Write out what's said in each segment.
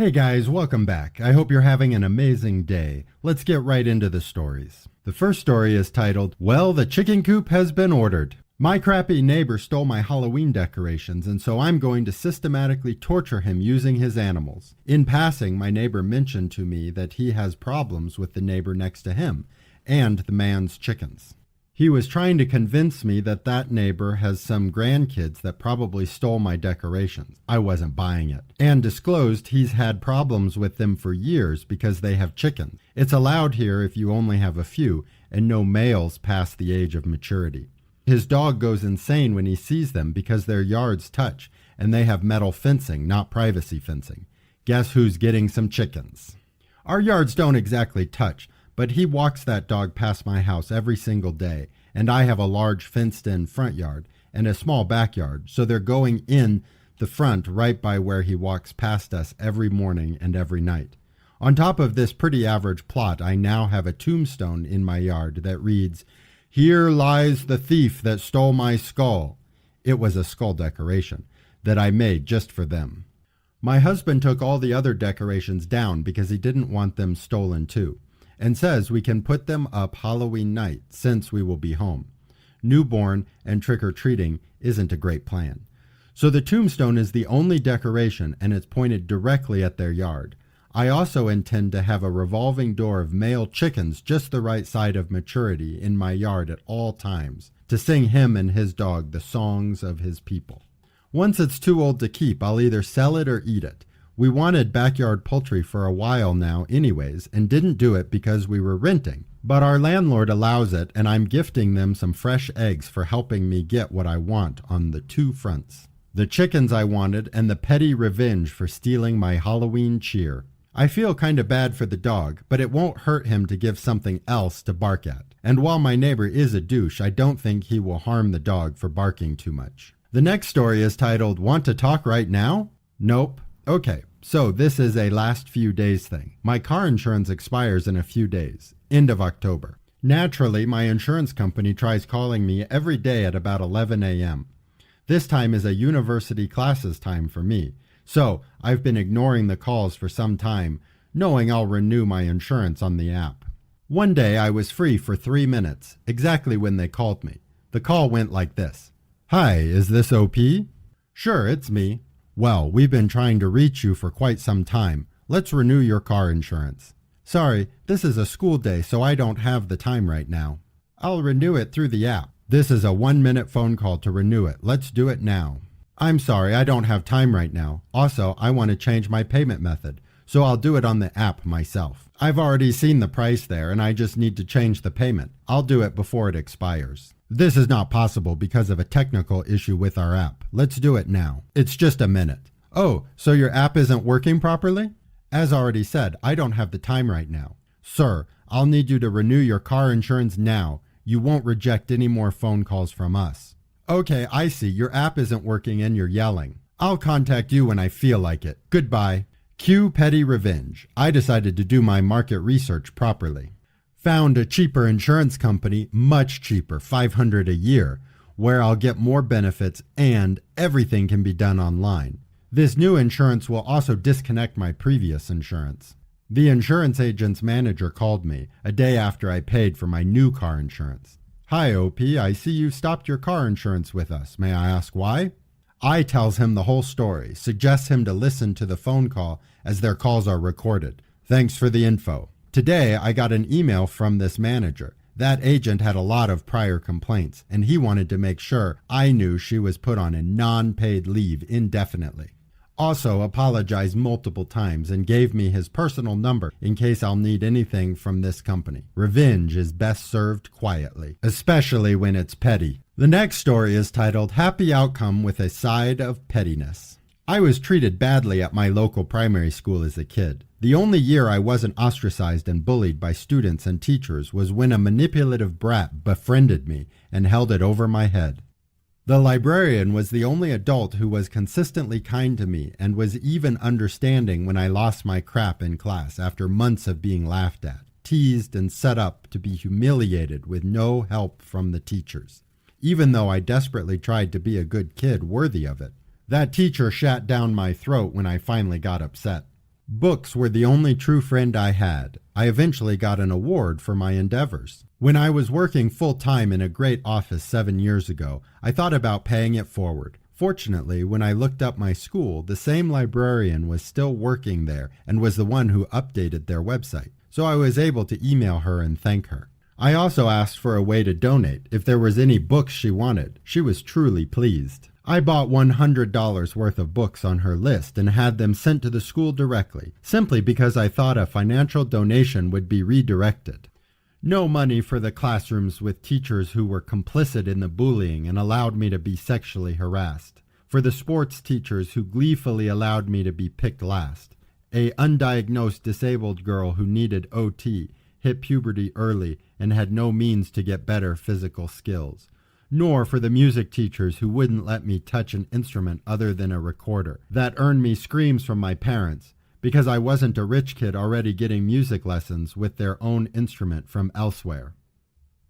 Hey guys, welcome back. I hope you're having an amazing day. Let's get right into the stories. The first story is titled, Well, the Chicken Coop Has Been Ordered. My crappy neighbor stole my Halloween decorations, and so I'm going to systematically torture him using his animals. In passing, my neighbor mentioned to me that he has problems with the neighbor next to him and the man's chickens. He was trying to convince me that that neighbor has some grandkids that probably stole my decorations. I wasn't buying it. And disclosed he's had problems with them for years because they have chickens. It's allowed here if you only have a few and no males past the age of maturity. His dog goes insane when he sees them because their yards touch and they have metal fencing, not privacy fencing. Guess who's getting some chickens? Our yards don't exactly touch, but he walks that dog past my house every single day, and I have a large fenced-in front yard and a small backyard, so they're going in the front right by where he walks past us every morning and every night. On top of this pretty average plot, I now have a tombstone in my yard that reads, Here lies the thief that stole my skull. It was a skull decoration that I made just for them. My husband took all the other decorations down because he didn't want them stolen too, and says we can put them up Halloween night since we will be home. Newborn and trick-or-treating isn't a great plan. So the tombstone is the only decoration and it's pointed directly at their yard. I also intend to have a revolving door of male chickens just the right side of maturity in my yard at all times to sing him and his dog the songs of his people. Once it's too old to keep, I'll either sell it or eat it. We wanted backyard poultry for a while now anyways and didn't do it because we were renting. But our landlord allows it and I'm gifting them some fresh eggs for helping me get what I want on the two fronts. The chickens I wanted and the petty revenge for stealing my Halloween cheer. I feel kind of bad for the dog, but it won't hurt him to give something else to bark at. And while my neighbor is a douche, I don't think he will harm the dog for barking too much. The next story is titled, Want to Talk Right Now? Nope. Okay, so this is a last few days thing. My car insurance expires in a few days, end of October. Naturally, my insurance company tries calling me every day at about 11 a.m. This time is a university classes time for me, so I've been ignoring the calls for some time, knowing I'll renew my insurance on the app. One day I was free for 3 minutes, exactly when they called me. The call went like this. Hi, is this OP? Sure, it's me. Well, we've been trying to reach you for quite some time. Let's renew your car insurance. Sorry, this is a school day, so I don't have the time right now. I'll renew it through the app. This is a 1-minute phone call to renew it. Let's do it now. I'm sorry, I don't have time right now. Also, I want to change my payment method, so I'll do it on the app myself. I've already seen the price there, and I just need to change the payment. I'll do it before it expires. This is not possible because of a technical issue with our app. Let's do it now. It's just a minute. Oh, so your app isn't working properly? As already said, I don't have the time right now. Sir, I'll need you to renew your car insurance now. You won't reject any more phone calls from us. Okay, I see. Your app isn't working and you're yelling. I'll contact you when I feel like it. Goodbye. Cue petty revenge. I decided to do my market research properly. Found a cheaper insurance company, much cheaper, $500 a year, where I'll get more benefits and everything can be done online. This new insurance will also disconnect my previous insurance. The insurance agent's manager called me a day after I paid for my new car insurance. Hi, OP, I see you stopped your car insurance with us. May I ask why? I tells him the whole story, suggests him to listen to the phone call as their calls are recorded. Thanks for the info. Today, I got an email from this manager. That agent had a lot of prior complaints, and he wanted to make sure I knew she was put on a non-paid leave indefinitely. Also apologized multiple times and gave me his personal number in case I'll need anything from this company. Revenge is best served quietly, especially when it's petty. The next story is titled, Happy Outcome with a Side of Pettiness. I was treated badly at my local primary school as a kid. The only year I wasn't ostracized and bullied by students and teachers was when a manipulative brat befriended me and held it over my head. The librarian was the only adult who was consistently kind to me and was even understanding when I lost my crap in class after months of being laughed at, teased, and set up to be humiliated with no help from the teachers, even though I desperately tried to be a good kid worthy of it. That teacher shat down my throat when I finally got upset. Books were the only true friend I had. I eventually got an award for my endeavors. When I was working full-time in a great office 7 years ago, I thought about paying it forward. Fortunately, when I looked up my school, the same librarian was still working there and was the one who updated their website, so I was able to email her and thank her. I also asked for a way to donate if there was any books she wanted. She was truly pleased. I bought $100 worth of books on her list and had them sent to the school directly, simply because I thought a financial donation would be redirected. No money for the classrooms with teachers who were complicit in the bullying and allowed me to be sexually harassed. For the sports teachers who gleefully allowed me to be picked last. A undiagnosed disabled girl who needed OT, hit puberty early, and had no means to get better physical skills. Nor for the music teachers who wouldn't let me touch an instrument other than a recorder. That earned me screams from my parents, because I wasn't a rich kid already getting music lessons with their own instrument from elsewhere.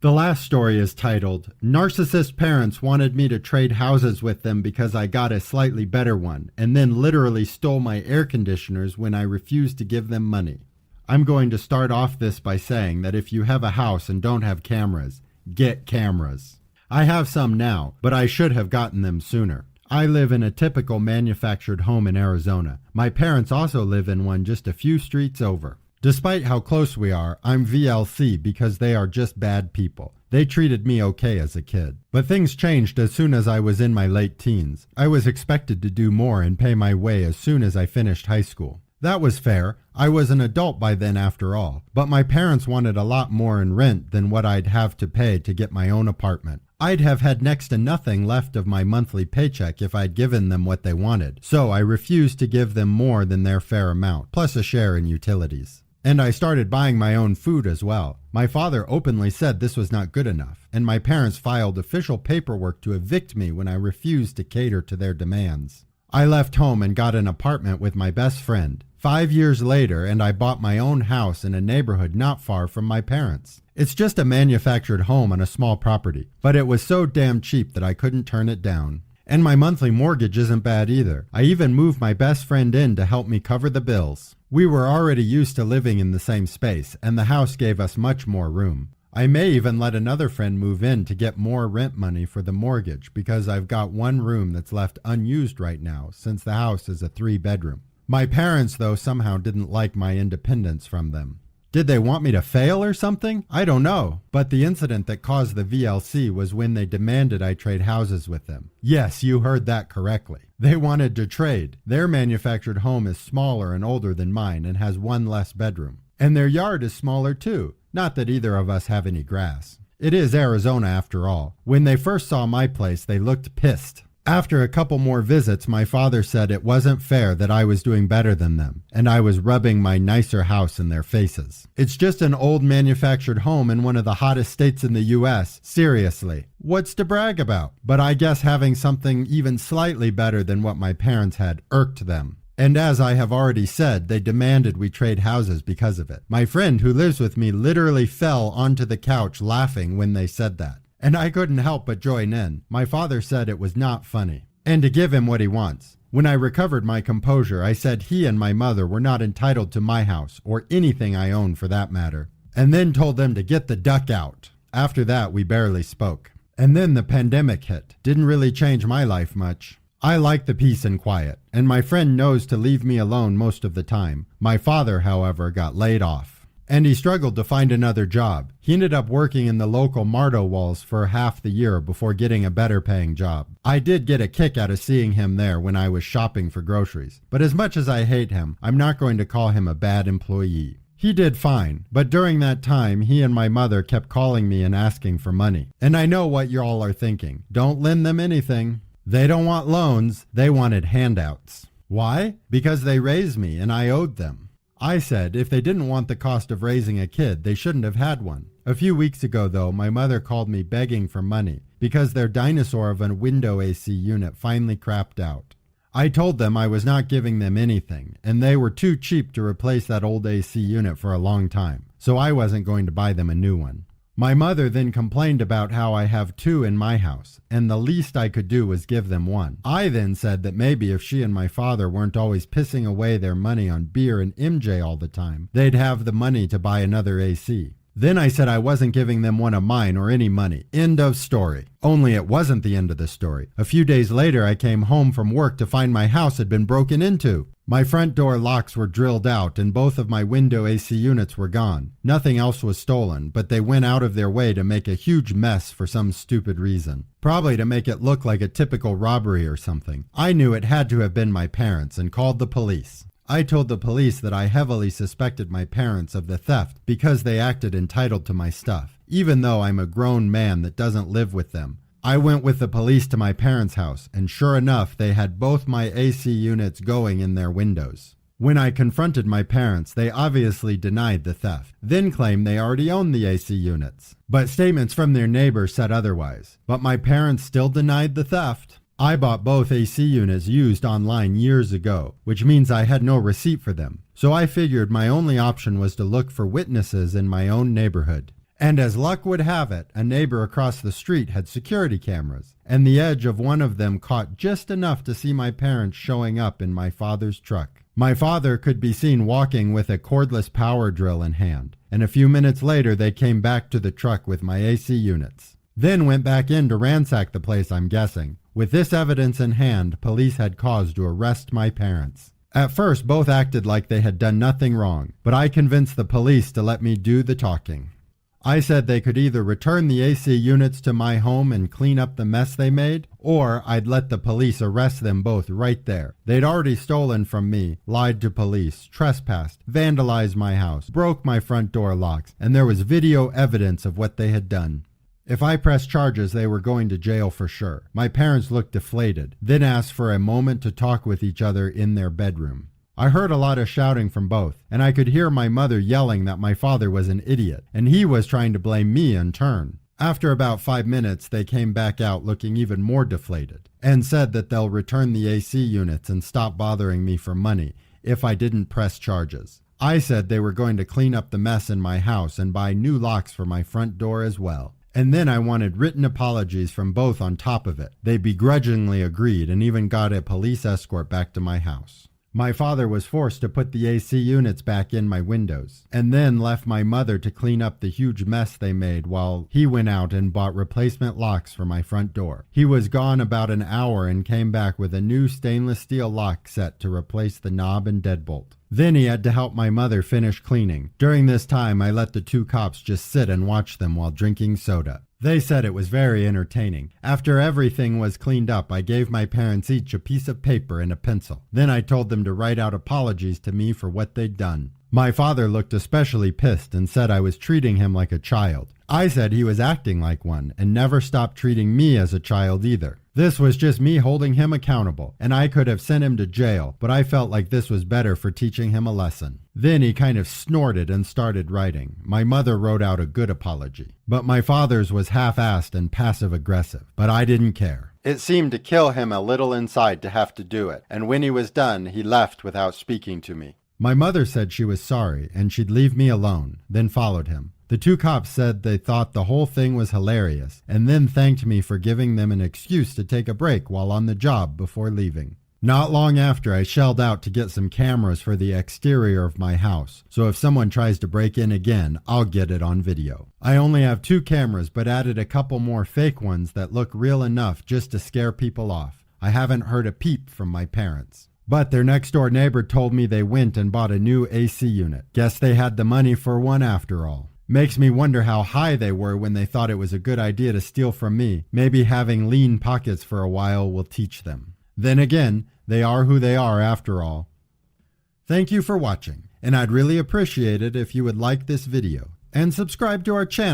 The last story is titled, Narcissist Parents Wanted Me to Trade Houses with Them Because I Got a Slightly Better One, and then literally stole my air conditioners when I refused to give them money. I'm going to start off this by saying that if you have a house and don't have cameras, get cameras. I have some now, but I should have gotten them sooner. I live in a typical manufactured home in Arizona. My parents also live in one just a few streets over. Despite how close we are, I'm VLC because they are just bad people. They treated me okay as a kid. But things changed as soon as I was in my late teens. I was expected to do more and pay my way as soon as I finished high school. That was fair. I was an adult by then after all. But my parents wanted a lot more in rent than what I'd have to pay to get my own apartment. I'd have had next to nothing left of my monthly paycheck if I'd given them what they wanted, so I refused to give them more than their fair amount, plus a share in utilities. And I started buying my own food as well. My father openly said this was not good enough, and my parents filed official paperwork to evict me when I refused to cater to their demands. I left home and got an apartment with my best friend. 5 years later, and I bought my own house in a neighborhood not far from my parents'. It's just a manufactured home on a small property, but it was so damn cheap that I couldn't turn it down. And my monthly mortgage isn't bad either. I even moved my best friend in to help me cover the bills. We were already used to living in the same space, and the house gave us much more room. I may even let another friend move in to get more rent money for the mortgage because I've got one room that's left unused right now since the house is a 3-bedroom. My parents, though, somehow didn't like my independence from them. Did they want me to fail or something? I don't know. But the incident that caused the VLC was when they demanded I trade houses with them. Yes, you heard that correctly. They wanted to trade. Their manufactured home is smaller and older than mine and has one less bedroom. And their yard is smaller too. Not that either of us have any grass. It is Arizona after all. When they first saw my place, they looked pissed. After a couple more visits, my father said it wasn't fair that I was doing better than them, and I was rubbing my nicer house in their faces. It's just an old manufactured home in one of the hottest states in the U.S. Seriously. What's to brag about? But I guess having something even slightly better than what my parents had irked them. And as I have already said, they demanded we trade houses because of it. My friend who lives with me literally fell onto the couch laughing when they said that. And I couldn't help but join in. My father said it was not funny. And to give him what he wants. When I recovered my composure, I said he and my mother were not entitled to my house, or anything I own for that matter. And then told them to get the duck out. After that, we barely spoke. And then the pandemic hit. Didn't really change my life much. I like the peace and quiet, and my friend knows to leave me alone most of the time. My father, however, got laid off. And he struggled to find another job. He ended up working in the local Mardo Walls for half the year before getting a better paying job. I did get a kick out of seeing him there when I was shopping for groceries. But as much as I hate him, I'm not going to call him a bad employee. He did fine, but during that time, he and my mother kept calling me and asking for money. And I know what you all are thinking. Don't lend them anything. They don't want loans. They wanted handouts. Why? Because they raised me and I owed them. I said if they didn't want the cost of raising a kid, they shouldn't have had one. A few weeks ago, though, my mother called me begging for money because their dinosaur of a window AC unit finally crapped out. I told them I was not giving them anything, and they were too cheap to replace that old AC unit for a long time, so I wasn't going to buy them a new one. My mother then complained about how I have two in my house, and the least I could do was give them one. I then said that maybe if she and my father weren't always pissing away their money on beer and MJ all the time, they'd have the money to buy another AC. Then I said I wasn't giving them one of mine or any money. End of story. Only it wasn't the end of the story. A few days later, I came home from work to find my house had been broken into. My front door locks were drilled out and both of my window AC units were gone. Nothing else was stolen, but they went out of their way to make a huge mess for some stupid reason. Probably to make it look like a typical robbery or something. I knew it had to have been my parents and called the police. I told the police that I heavily suspected my parents of the theft because they acted entitled to my stuff, even though I'm a grown man that doesn't live with them. I went with the police to my parents' house, and sure enough, they had both my AC units going in their windows. When I confronted my parents, they obviously denied the theft, then claimed they already owned the AC units. But statements from their neighbors said otherwise. But my parents still denied the theft. I bought both AC units used online years ago, which means I had no receipt for them. So I figured my only option was to look for witnesses in my own neighborhood. And as luck would have it, a neighbor across the street had security cameras, and the edge of one of them caught just enough to see my parents showing up in my father's truck. My father could be seen walking with a cordless power drill in hand, and a few minutes later they came back to the truck with my AC units. Then went back in to ransack the place, I'm guessing. With this evidence in hand, police had cause to arrest my parents. At first, both acted like they had done nothing wrong, but I convinced the police to let me do the talking. I said they could either return the AC units to my home and clean up the mess they made, or I'd let the police arrest them both right there. They'd already stolen from me, lied to police, trespassed, vandalized my house, broke my front door locks, and there was video evidence of what they had done. If I pressed charges, they were going to jail for sure. My parents looked deflated, then asked for a moment to talk with each other in their bedroom. I heard a lot of shouting from both, and I could hear my mother yelling that my father was an idiot, and he was trying to blame me in turn. After about 5 minutes, they came back out looking even more deflated, and said that they'll return the AC units and stop bothering me for money if I didn't press charges. I said they were going to clean up the mess in my house and buy new locks for my front door as well. And then I wanted written apologies from both on top of it. They begrudgingly agreed and even got a police escort back to my house. My father was forced to put the AC units back in my windows, and then left my mother to clean up the huge mess they made while he went out and bought replacement locks for my front door. He was gone about an hour and came back with a new stainless steel lock set to replace the knob and deadbolt. Then he had to help my mother finish cleaning. During this time, I let the two cops just sit and watch them while drinking soda. They said it was very entertaining. After everything was cleaned up, I gave my parents each a piece of paper and a pencil. Then I told them to write out apologies to me for what they'd done. My father looked especially pissed and said I was treating him like a child. I said he was acting like one and never stopped treating me as a child either. This was just me holding him accountable, and I could have sent him to jail, but I felt like this was better for teaching him a lesson. Then he kind of snorted and started writing. My mother wrote out a good apology, but my father's was half-assed and passive-aggressive, but I didn't care. It seemed to kill him a little inside to have to do it, and when he was done, he left without speaking to me. My mother said she was sorry and she'd leave me alone, then followed him. The two cops said they thought the whole thing was hilarious, and then thanked me for giving them an excuse to take a break while on the job before leaving. Not long after, I shelled out to get some cameras for the exterior of my house, so if someone tries to break in again, I'll get it on video. I only have 2 cameras, but added a couple more fake ones that look real enough just to scare people off. I haven't heard a peep from my parents. But their next-door neighbor told me they went and bought a new AC unit. Guess they had the money for one after all. Makes me wonder how high they were when they thought it was a good idea to steal from me. Maybe having lean pockets for a while will teach them. Then again, they are who they are after all. Thank you for watching, and I'd really appreciate it if you would like this video and subscribe to our channel.